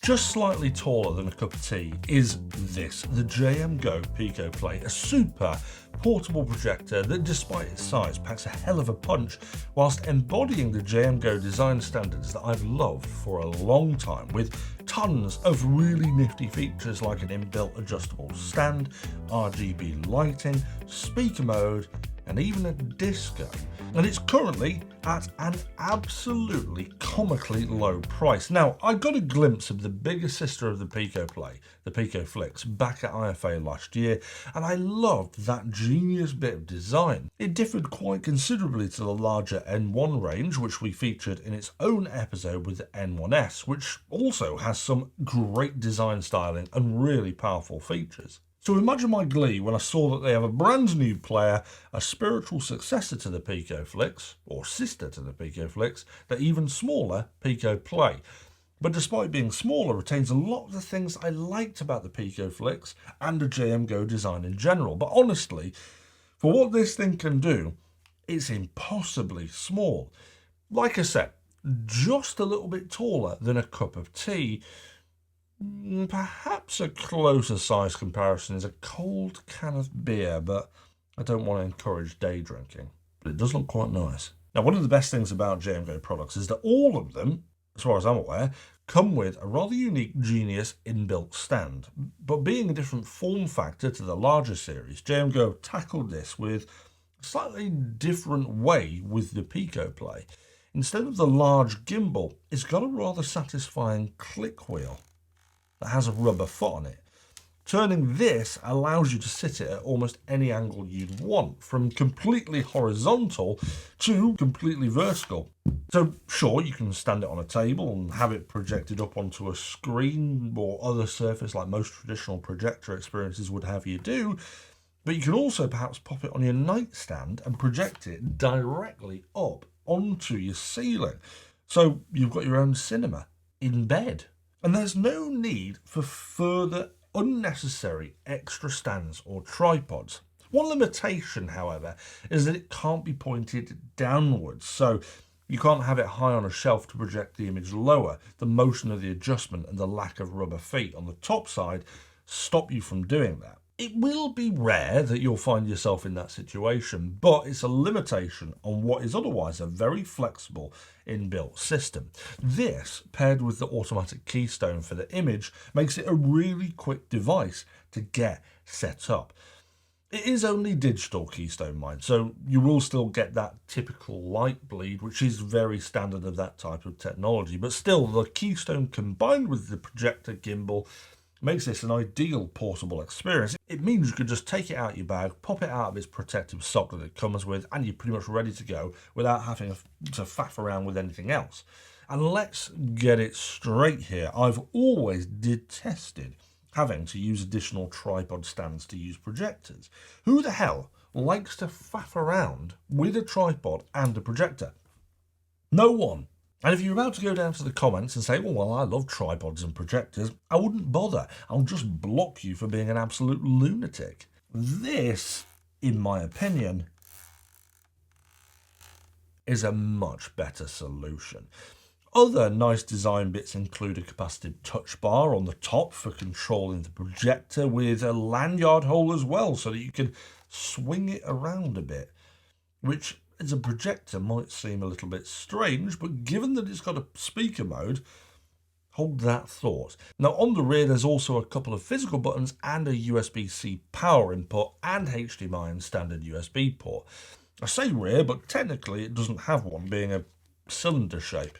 Just slightly taller than a cup of tea is this, the JMGO PicoPlay, a super portable projector that, despite its size, packs a hell of a punch whilst embodying the JMGO design standards that I've loved for a long time, with tons of really nifty features like an inbuilt adjustable stand, RGB lighting, speaker mode, and even a disco. And it's currently at an absolutely comically low price. Now, I got a glimpse of the bigger sister of the PicoPlay, the PicoFlix, back at IFA last year, and I loved that genius bit of design. It differed quite considerably to the larger N1 range, which we featured in its own episode with the N1S, which also has some great design styling and really powerful features. So imagine my glee when I saw that they have a brand new player, a spiritual successor to the PicoFlix, or sister to the PicoFlix, the even smaller PicoPlay. But despite being smaller, retains a lot of the things I liked about the PicoFlix and the JMGO design in general. But honestly, for what this thing can do, it's impossibly small. Like I said, just a little bit taller than a cup of tea. Perhaps a closer size comparison is a cold can of beer, but I don't want to encourage day drinking. But it does look quite nice. Now, one of the best things about JMGO products is that all of them, as far as I'm aware, come with a rather unique Genius inbuilt stand. But being a different form factor to the larger series, JMGO tackled this with a slightly different way with the PicoPlay. Instead of the large gimbal, it's got a rather satisfying click wheel that has a rubber foot on it. Turning this allows you to sit it at almost any angle you'd want, from completely horizontal to completely vertical. So sure, you can stand it on a table and have it projected up onto a screen or other surface like most traditional projector experiences would have you do, but you can also perhaps pop it on your nightstand and project it directly up onto your ceiling. So you've got your own cinema in bed. And there's no need for further unnecessary extra stands or tripods. One limitation, however, is that it can't be pointed downwards, so you can't have it high on a shelf to project the image lower. The motion of the adjustment and the lack of rubber feet on the top side stop you from doing that. It will be rare that you'll find yourself in that situation, but it's a limitation on what is otherwise a very flexible inbuilt system. This, paired with the automatic keystone for the image, makes it a really quick device to get set up. It is only digital keystone mind, so you will still get that typical light bleed, which is very standard of that type of technology, but still, the keystone combined with the projector gimbal makes this an ideal portable experience. It means you can just take it out your bag, pop it out of its protective sock that it comes with, and you're pretty much ready to go without having to faff around with anything else. And let's get it straight here. I've always detested having to use additional tripod stands to use projectors. Who the hell likes to faff around with a tripod and a projector? No one. And if you're about to go down to the comments and say, oh, well, I love tripods and projectors, I wouldn't bother. I'll just block you for being an absolute lunatic. This, in my opinion, is a much better solution. Other nice design bits include a capacitive touch bar on the top for controlling the projector, with a lanyard hole as well so that you can swing it around a bit, which as a projector might seem a little bit strange, but given that it's got a speaker mode, hold that thought. Now on the rear there's also a couple of physical buttons and a USB-C power input and HDMI and standard USB port. I say rear, but technically it doesn't have one, being a cylinder shape.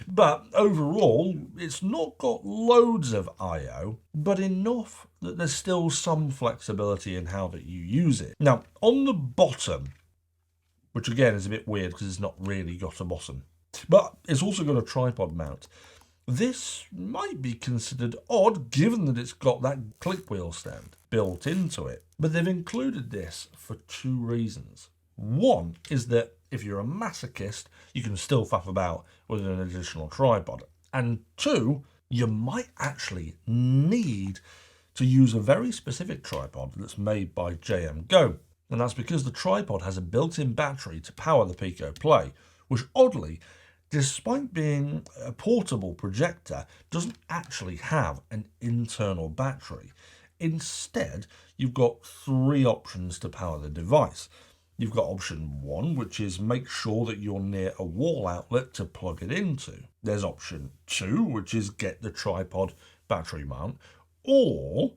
But overall, it's not got loads of I/O, but enough that there's still some flexibility in how that you use it. Now on the bottom, which again is a bit weird because it's not really got a bottom, but it's also got a tripod mount. This might be considered odd given that it's got that click wheel stand built into it, but they've included this for two reasons. One is that if you're a masochist, you can still faff about with an additional tripod. And two, you might actually need to use a very specific tripod that's made by JMGO. And that's because the tripod has a built-in battery to power the PicoPlay, which oddly despite being a portable projector, doesn't actually have an internal battery. Instead, you've got three options to power the device. You've got option 1, which is make sure that you're near a wall outlet to plug it into. There's option 2, which is get the tripod battery mount. Or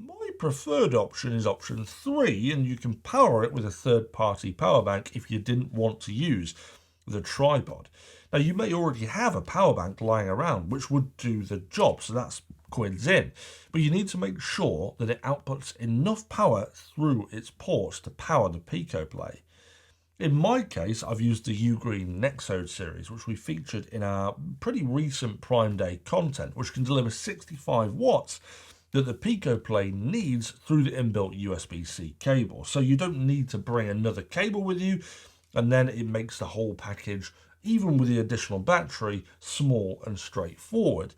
my preferred option is option 3, and you can power it with a third-party power bank if you didn't want to use the tripod. Now, you may already have a power bank lying around, which would do the job, so that's quids in. But you need to make sure that it outputs enough power through its ports to power the PicoPlay. In my case, I've used the Ugreen Nexode series, which we featured in our pretty recent Prime Day content, which can deliver 65 watts that the PicoPlay needs through the inbuilt USB-C cable. So you don't need to bring another cable with you, and then it makes the whole package, even with the additional battery, small and straightforward.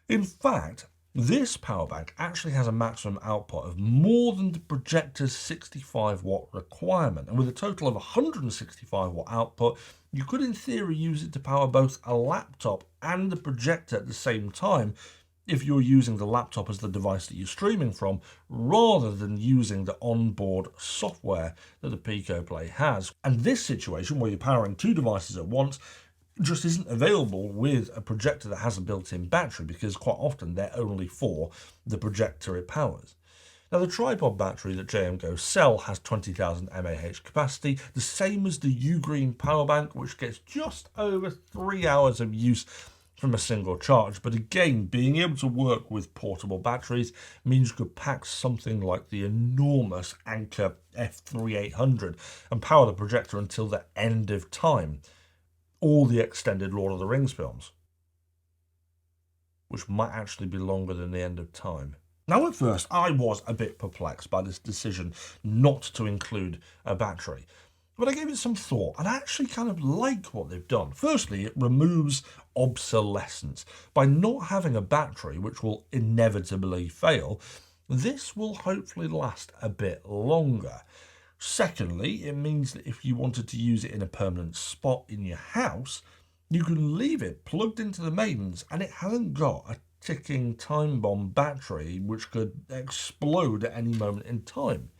In fact, this power bank actually has a maximum output of more than the Projector's 65 watt requirement, and with a total of 165 watt output, you could in theory use it to power both a laptop and the Projector at the same time if you're using the laptop as the device that you're streaming from, rather than using the onboard software that the PicoPlay has. And this situation, where you're powering two devices at once, just isn't available with a projector that has a built-in battery, because quite often they're only for the projector it powers. Now, the tripod battery that JMGO sell has 20,000 mAh capacity, the same as the Ugreen power bank, which gets just over 3 hours of use from a single charge. But again, being able to work with portable batteries means you could pack something like the enormous Anker F3800 and power the projector until the end of time, or the extended Lord of the Rings films, which might actually be longer than the end of time. Now, at first, I was a bit perplexed by this decision not to include a battery, but I gave it some thought, and I actually kind of like what they've done. Firstly, it removes obsolescence. By not having a battery, which will inevitably fail, this will hopefully last a bit longer. Secondly, it means that if you wanted to use it in a permanent spot in your house, you can leave it plugged into the mains, and it hasn't got a ticking time bomb battery which could explode at any moment in time.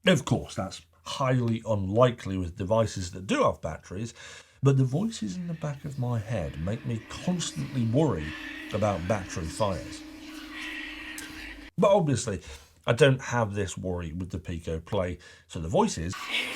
Of course, that's highly unlikely with devices that do have batteries, but the voices in the back of my head make me constantly worry about battery fires. But obviously, I don't have this worry with the PicoPlay, so the voices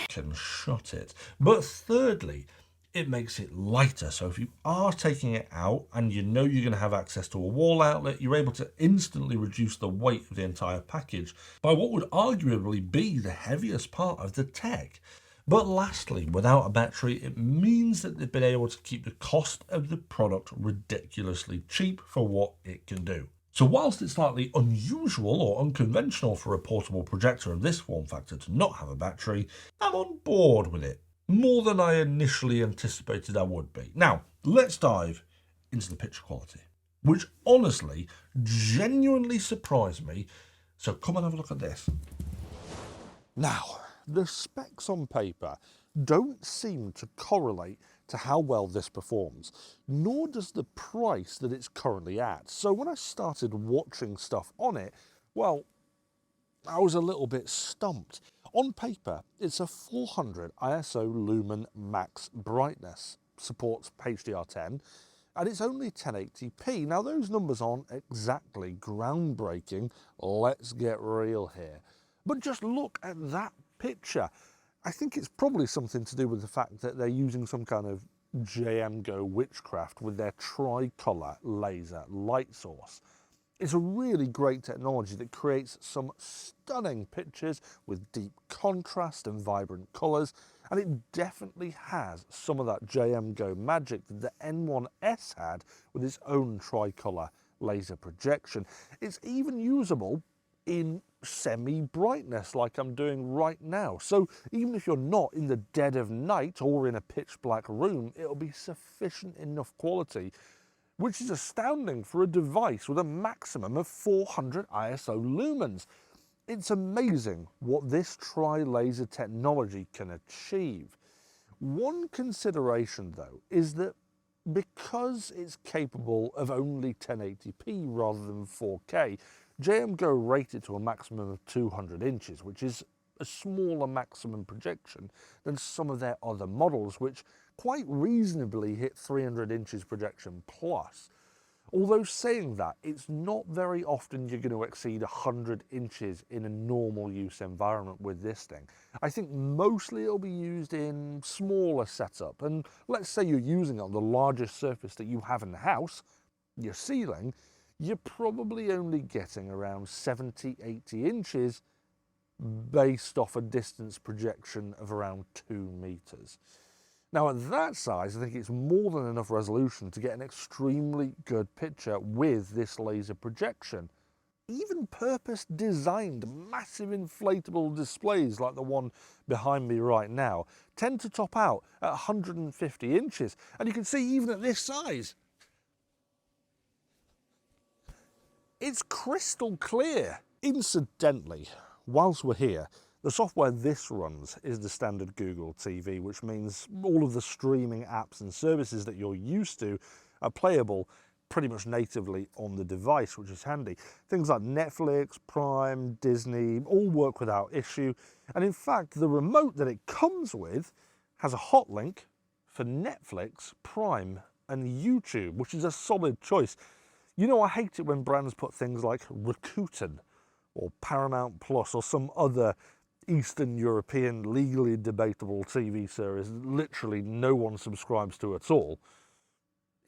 can shut it. But thirdly, it makes it lighter, so if you are taking it out and you know you're going to have access to a wall outlet, you're able to instantly reduce the weight of the entire package by what would arguably be the heaviest part of the tech. But lastly, without a battery, it means that they've been able to keep the cost of the product ridiculously cheap for what it can do. So whilst it's slightly unusual or unconventional for a portable projector of this form factor to not have a battery, I'm on board with it, more than I initially anticipated I would be. Now, let's dive into the picture quality, which honestly genuinely surprised me, so come and have a look at this. Now, the specs on paper don't seem to correlate to how well this performs, nor does the price that it's currently at. So when I started watching stuff on it, well, I was a little bit stumped. On paper, it's a 400 ISO lumen max brightness, supports HDR10, and it's only 1080p. Now, those numbers aren't exactly groundbreaking, let's get real here. But just look at that picture. I think it's probably something to do with the fact that they're using some kind of JMGO witchcraft with their tricolour laser light source. It's a really great technology that creates some stunning pictures with deep contrast and vibrant colours, and it definitely has some of that JMGO magic that the N1S had with its own tricolour laser projection. It's even usable in semi-brightness like I'm doing right now. So even if you're not in the dead of night or in a pitch black room, it'll be sufficient enough quality, which is astounding for a device with a maximum of 400 ISO lumens. It's amazing what this tri-laser technology can achieve. One consideration though is that because it's capable of only 1080p rather than 4K, JMGO rate it to a maximum of 200 inches, which is a smaller maximum projection than some of their other models, which quite reasonably hit 300 inches projection plus. Although saying that, it's not very often you're going to exceed 100 inches in a normal use environment with this thing. I think mostly it'll be used in smaller setup, and let's say you're using it on the largest surface that you have in the house, your ceiling, you're probably only getting around 70, 80 inches based off a distance projection of around 2 meters. Now at that size, I think it's more than enough resolution to get an extremely good picture with this laser projection. Even purpose-designed massive inflatable displays like the one behind me right now tend to top out at 150 inches. And you can see even at this size, it's crystal clear. Incidentally, whilst we're here, the software this runs is the standard Google TV, which means all of the streaming apps and services that you're used to are playable pretty much natively on the device, which is handy. Things like Netflix, Prime, Disney, all work without issue. And in fact, the remote that it comes with has a hot link for Netflix, Prime, and YouTube, which is a solid choice. You know, I hate it when brands put things like Rakuten or Paramount Plus or some other Eastern European legally debatable TV series that literally no one subscribes to at all.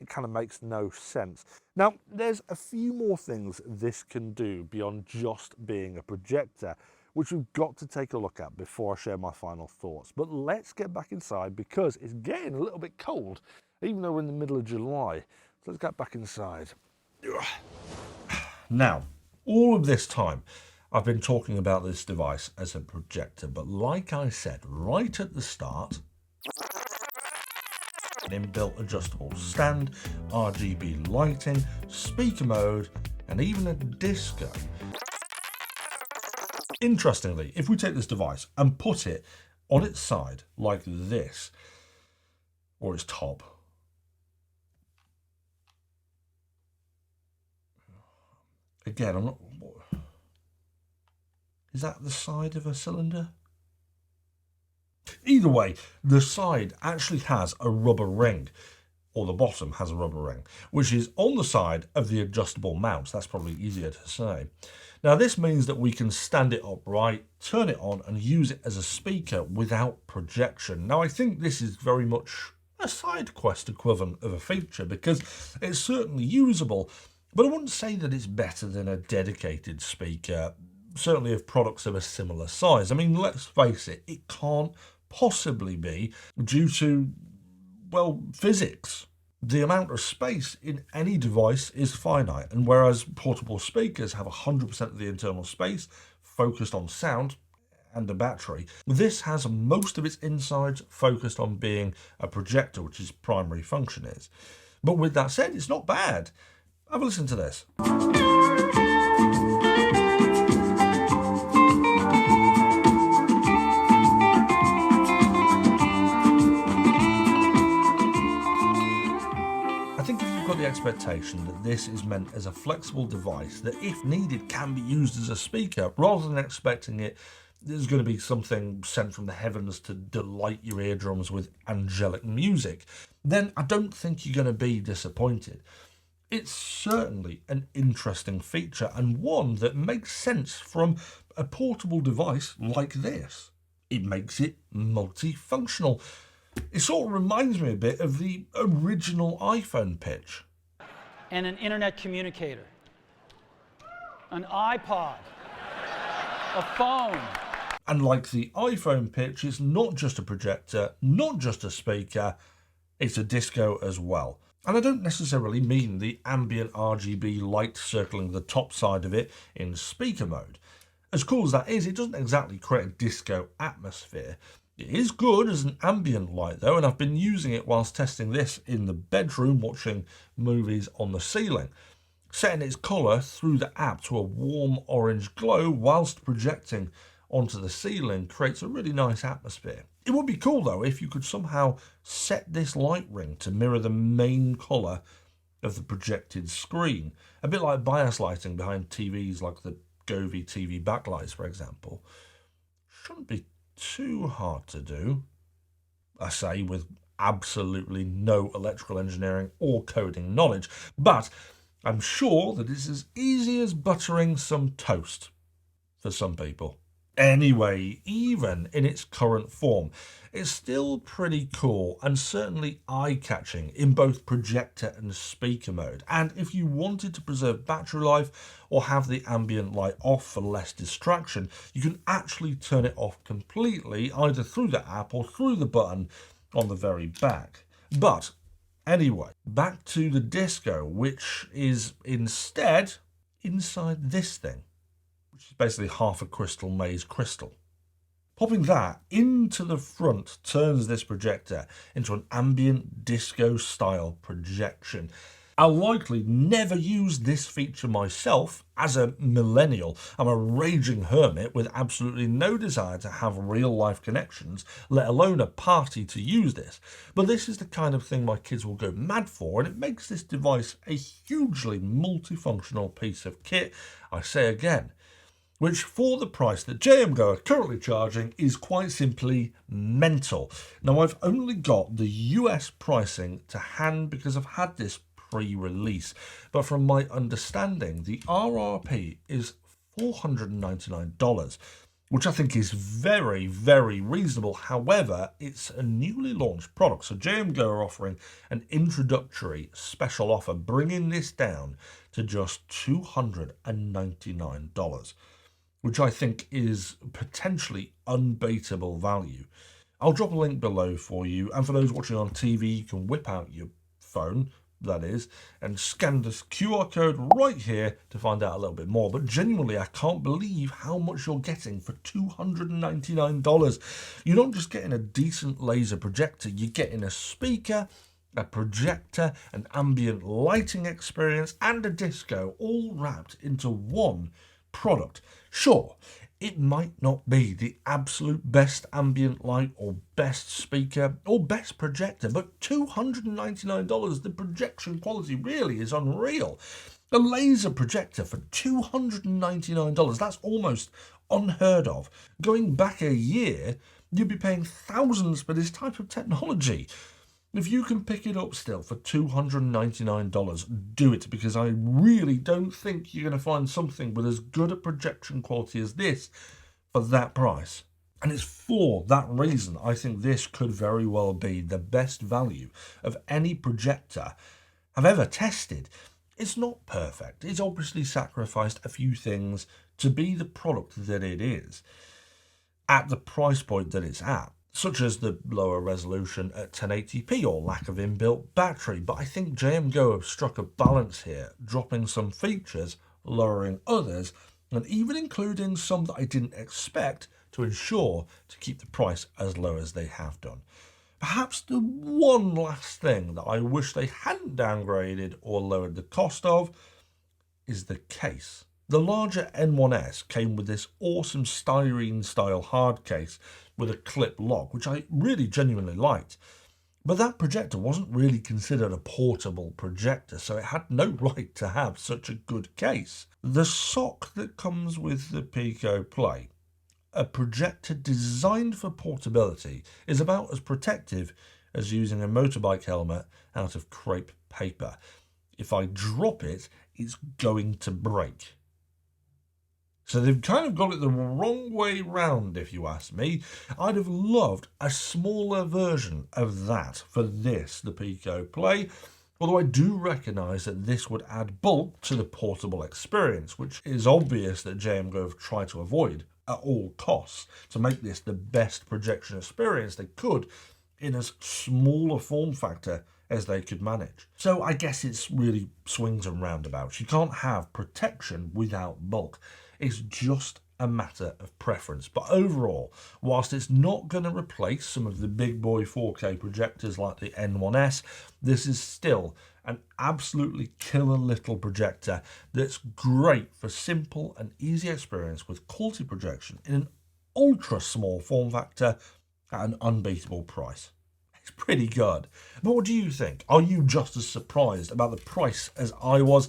It kind of makes no sense. Now, there's a few more things this can do beyond just being a projector, which we've got to take a look at before I share my final thoughts. But let's get back inside because it's getting a little bit cold, even though we're in the middle of July. So let's get back inside. Now, all of this time, I've been talking about this device as a projector, but like I said right at the start, an inbuilt adjustable stand, RGB lighting, speaker mode, and even a disco. Interestingly, if we take this device and put it on its side like this, or its top, again, I'm not... Is that the side of a cylinder? Either way, the side actually has a rubber ring, or the bottom has a rubber ring, which is on the side of the adjustable mount. That's probably easier to say. Now, this means that we can stand it upright, turn it on, and use it as a speaker without projection. Now, I think this is very much a side quest equivalent of a feature because it's certainly usable, but I wouldn't say that it's better than a dedicated speaker, certainly of products of a similar size. I mean, let's face it, it can't possibly be due to, well, physics. The amount of space in any device is finite, and whereas portable speakers have 100% of the internal space focused on sound and a battery, this has most of its insides focused on being a projector, which its primary function is. But with that said, it's not bad. Have a listen to this. The expectation that this is meant as a flexible device that if needed can be used as a speaker, rather than expecting it there's going to be something sent from the heavens to delight your eardrums with angelic music, then I don't think you're going to be disappointed. It's certainly an interesting feature and one that makes sense from a portable device like this. It makes it multifunctional. It sort of reminds me a bit of the original iPhone pitch. And an internet communicator, an iPod, a phone. And like the iPhone pitch, it's not just a projector, not just a speaker, it's a disco as well. And I don't necessarily mean the ambient RGB light circling the top side of it in speaker mode. As cool as that is, it doesn't exactly create a disco atmosphere. It is good as an ambient light though, and I've been using it whilst testing this in the bedroom, watching movies on the ceiling. Setting its colour through the app to a warm orange glow whilst projecting onto the ceiling creates a really nice atmosphere. It would be cool though if you could somehow set this light ring to mirror the main colour of the projected screen, a bit like bias lighting behind TVs like the Govee TV backlights, for example. Shouldn't be too hard to do, I say with absolutely no electrical engineering or coding knowledge, but I'm sure that it's as easy as buttering some toast for some people. Anyway, even in its current form, it's still pretty cool and certainly eye-catching in both projector and speaker mode. And if you wanted to preserve battery life or have the ambient light off for less distraction, you can actually turn it off completely, either through the app or through the button on the very back. But anyway, back to the disco, which is instead inside this thing, which is basically half a crystal maze crystal. Popping that into the front turns this projector into an ambient disco style projection. I'll likely never use this feature myself. As a millennial, I'm a raging hermit with absolutely no desire to have real life connections, let alone a party to use this. But this is the kind of thing my kids will go mad for, and it makes this device a hugely multifunctional piece of kit, I say again, which for the price that JMGO are currently charging is quite simply mental. Now, I've only got the US pricing to hand because I've had this pre-release, but from my understanding, the RRP is $499, which I think is very, very reasonable. However, it's a newly launched product, so JMGO are offering an introductory special offer, bringing this down to just $299. Which I think is potentially unbeatable value. I'll drop a link below for you, and for those watching on TV, you can whip out your phone, that is, and scan this QR code right here to find out a little bit more. But genuinely, I can't believe how much you're getting for $299. You're not just getting a decent laser projector, you're getting a speaker, a projector, an ambient lighting experience, and a disco, all wrapped into one product. Sure, it might not be the absolute best ambient light or best speaker or best projector, but $299, the projection quality really is unreal. A laser projector for $299, that's almost unheard of. Going back a year, you'd be paying thousands for this type of technology. If you can pick it up still for $299, do it, because I really don't think you're going to find something with as good a projection quality as this for that price. And it's for that reason I think this could very well be the best value of any projector I've ever tested. It's not perfect. It's obviously sacrificed a few things to be the product that it is at the price point that it's at, such as the lower resolution at 1080p or lack of inbuilt battery, but I think JMGO have struck a balance here, dropping some features, lowering others, and even including some that I didn't expect to ensure to keep the price as low as they have done. Perhaps the one last thing that I wish they hadn't downgraded or lowered the cost of is the case. The larger N1S came with this awesome styrene style hard case with a clip lock, which I really genuinely liked. But that projector wasn't really considered a portable projector, so it had no right to have such a good case. The sock that comes with the PicoPlay, a projector designed for portability, is about as protective as using a motorbike helmet out of crepe paper. If I drop it, it's going to break. So they've kind of got it the wrong way round, if you ask me. I'd have loved a smaller version of that for this, the PicoPlay, although I do recognise that this would add bulk to the portable experience, which is obvious that JMGO have tried to avoid at all costs to make this the best projection experience they could in as small a form factor as they could manage. So I guess it's really swings and roundabouts. You can't have protection without bulk. It's just a matter of preference. But overall, whilst it's not going to replace some of the big boy 4K projectors like the N1S, this is still an absolutely killer little projector that's great for simple and easy experience with quality projection in an ultra small form factor at an unbeatable price. It's pretty good. But what do you think? Are you just as surprised about the price as I was?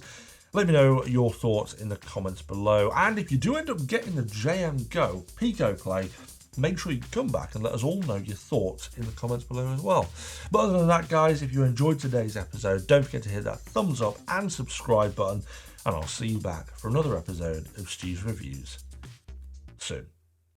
Let me know your thoughts in the comments below. And if you do end up getting the JMGO PicoPlay, make sure you come back and let us all know your thoughts in the comments below as well. But other than that, guys, if you enjoyed today's episode, don't forget to hit that thumbs up and subscribe button, and I'll see you back for another episode of STU'S Reviews soon.